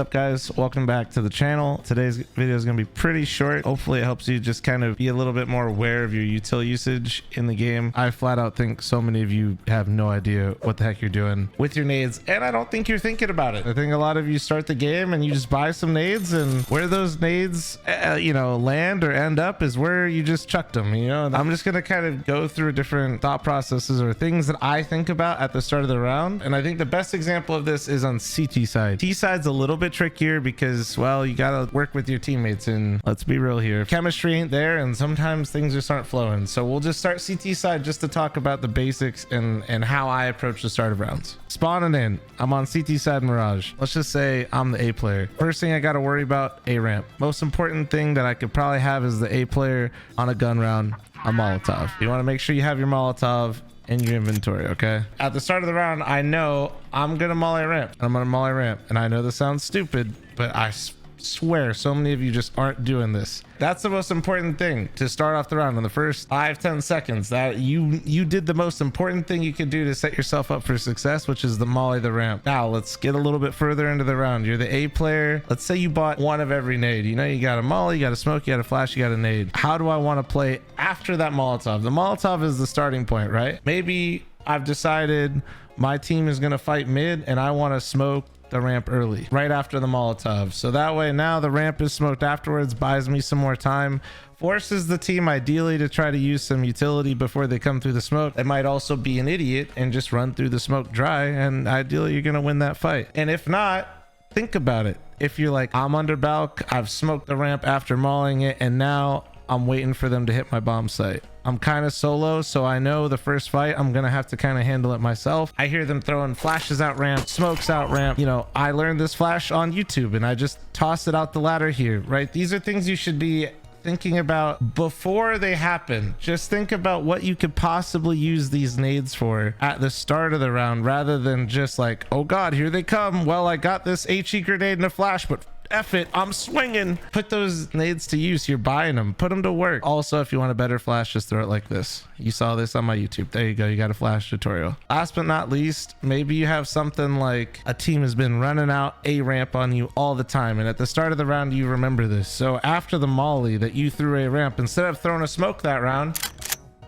What's up, guys? Welcome back to the channel. Today's video is going to be pretty short. Hopefully it helps you just kind of be a little bit more aware of your util usage in the game. I flat out think so many of you have no idea what the heck you're doing with your nades, and I don't think you're thinking about it. I think a lot of you start the game and you just buy some nades, and where those nades land or end up is where you just chucked them. I'm just going to kind of go through different thought processes or things that I think about at the start of the round, and I think the best example of this is on CT side. T side's a little bit trickier because, well, you gotta work with your teammates, and let's be real here, chemistry ain't there and sometimes things just aren't flowing. So we'll just start CT side just to talk about the basics and how I approach the start of rounds. Spawning in, I'm on CT side Mirage. Let's just say I'm the A player. First thing I gotta worry about, A ramp. Most important thing that I could probably have is the A player on a gun round, a Molotov. You want to make sure you have your Molotov in your inventory. Okay, at the start of the round, I know I'm gonna molly ramp. I'm gonna molly ramp, and I know this sounds stupid, but I swear so many of you just aren't doing this. That's the most important thing to start off the round. In the first 5-10 seconds, that you did the most important thing you could do to set yourself up for success, which is the molly the ramp. Now let's get a little bit further into the round. You're the A player. Let's say you bought one of every nade. You got a molly, you got a smoke, you got a flash, you got a nade. How do I want to play after that Molotov? The Molotov is the starting point, right? Maybe I've decided my team is going to fight mid and I want to smoke the ramp early, right after the Molotov. So that way now the ramp is smoked afterwards, buys me some more time, forces the team ideally to try to use some utility before they come through the smoke. They might also be an idiot and just run through the smoke dry, and ideally you're going to win that fight. And if not, think about it. If you're like, I'm under balk, I've smoked the ramp after mauling it, and now I'm waiting for them to hit my bomb site. I'm kind of solo, so I know the first fight I'm gonna have to kind of handle it myself. I hear them throwing flashes out ramp, smokes out ramp. I learned this flash on YouTube and I just toss it out the ladder here, right? These are things you should be thinking about before they happen. Just think about what you could possibly use these nades for at the start of the round, rather than just like, oh god, here they come. Well, I got this HE grenade and a flash, but F it, I'm swinging. Put those nades to use. You're buying them. Put them to work. Also, if you want a better flash, just throw it like this. You saw this on my YouTube. There you go. You got a flash tutorial. Last but not least, maybe you have something like a team has been running out A ramp on you all the time, and at the start of the round, you remember this. So after the molly that you threw A ramp, instead of throwing a smoke that round,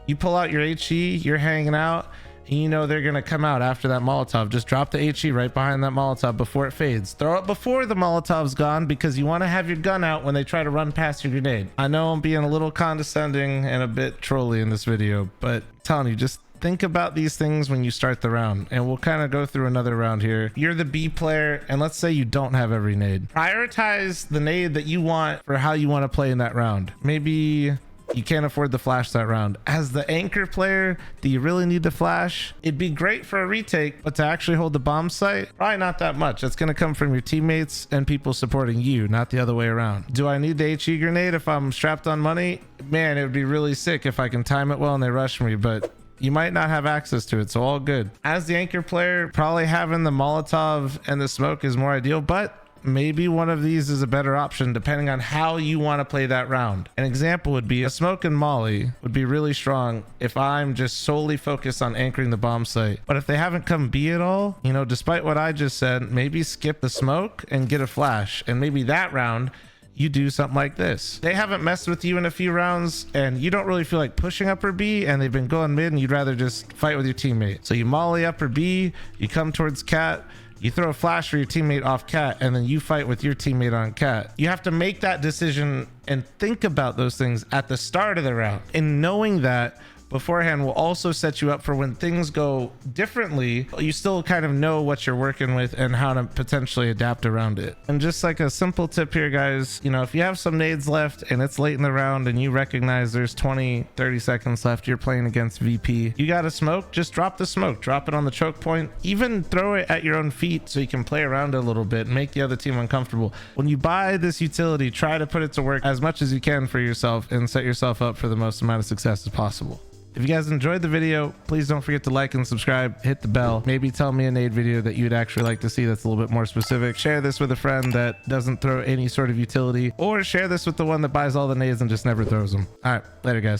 you pull out your HE, you're hanging out, and they're gonna come out after that Molotov. Just drop the HE right behind that Molotov before it fades. Throw it before the Molotov's gone, because you want to have your gun out when they try to run past your grenade. I know I'm being a little condescending and a bit trolly in this video, but I'm telling you, just think about these things when you start the round, and we'll kind of go through another round here. You're the B player, and let's say you don't have every nade. Prioritize the nade that you want for how you want to play in that round. Maybe you can't afford the flash that round. As the anchor player, do you really need the flash? It'd be great for a retake, but to actually hold the bomb site, probably not that much. That's going to come from your teammates and people supporting you, not the other way around. Do I need the HE grenade if I'm strapped on money? Man, it would be really sick if I can time it well and they rush me, but you might not have access to it, so all good. As the anchor player, probably having the Molotov and the smoke is more ideal, but maybe one of these is a better option depending on how you want to play that round. An example would be a smoke and molly would be really strong if I'm just solely focused on anchoring the bomb site. But if they haven't come B at all, despite what I just said, maybe skip the smoke and get a flash, and maybe that round you do something like this. They haven't messed with you in a few rounds and you don't really feel like pushing upper B, and they've been going mid, and you'd rather just fight with your teammate. So you molly upper B, you come towards cat, you throw a flash for your teammate off cat, and then you fight with your teammate on cat. You have to make that decision and think about those things at the start of the round. And knowing that beforehand will also set you up for when things go differently. You still kind of know what you're working with and how to potentially adapt around it. And just like a simple tip here, guys, if you have some nades left and it's late in the round and you recognize there's 20-30 seconds left, you're playing against VP, you got a smoke, just drop the smoke, drop it on the choke point, even throw it at your own feet so you can play around a little bit and make the other team uncomfortable. When you buy this utility, try to put it to work as much as you can for yourself and set yourself up for the most amount of success as possible. If you guys enjoyed the video, please don't forget to like and subscribe, hit the bell, maybe tell me a nade video that you'd actually like to see that's a little bit more specific. Share this with a friend that doesn't throw any sort of utility, or share this with the one that buys all the nades and just never throws them. All right, later guys.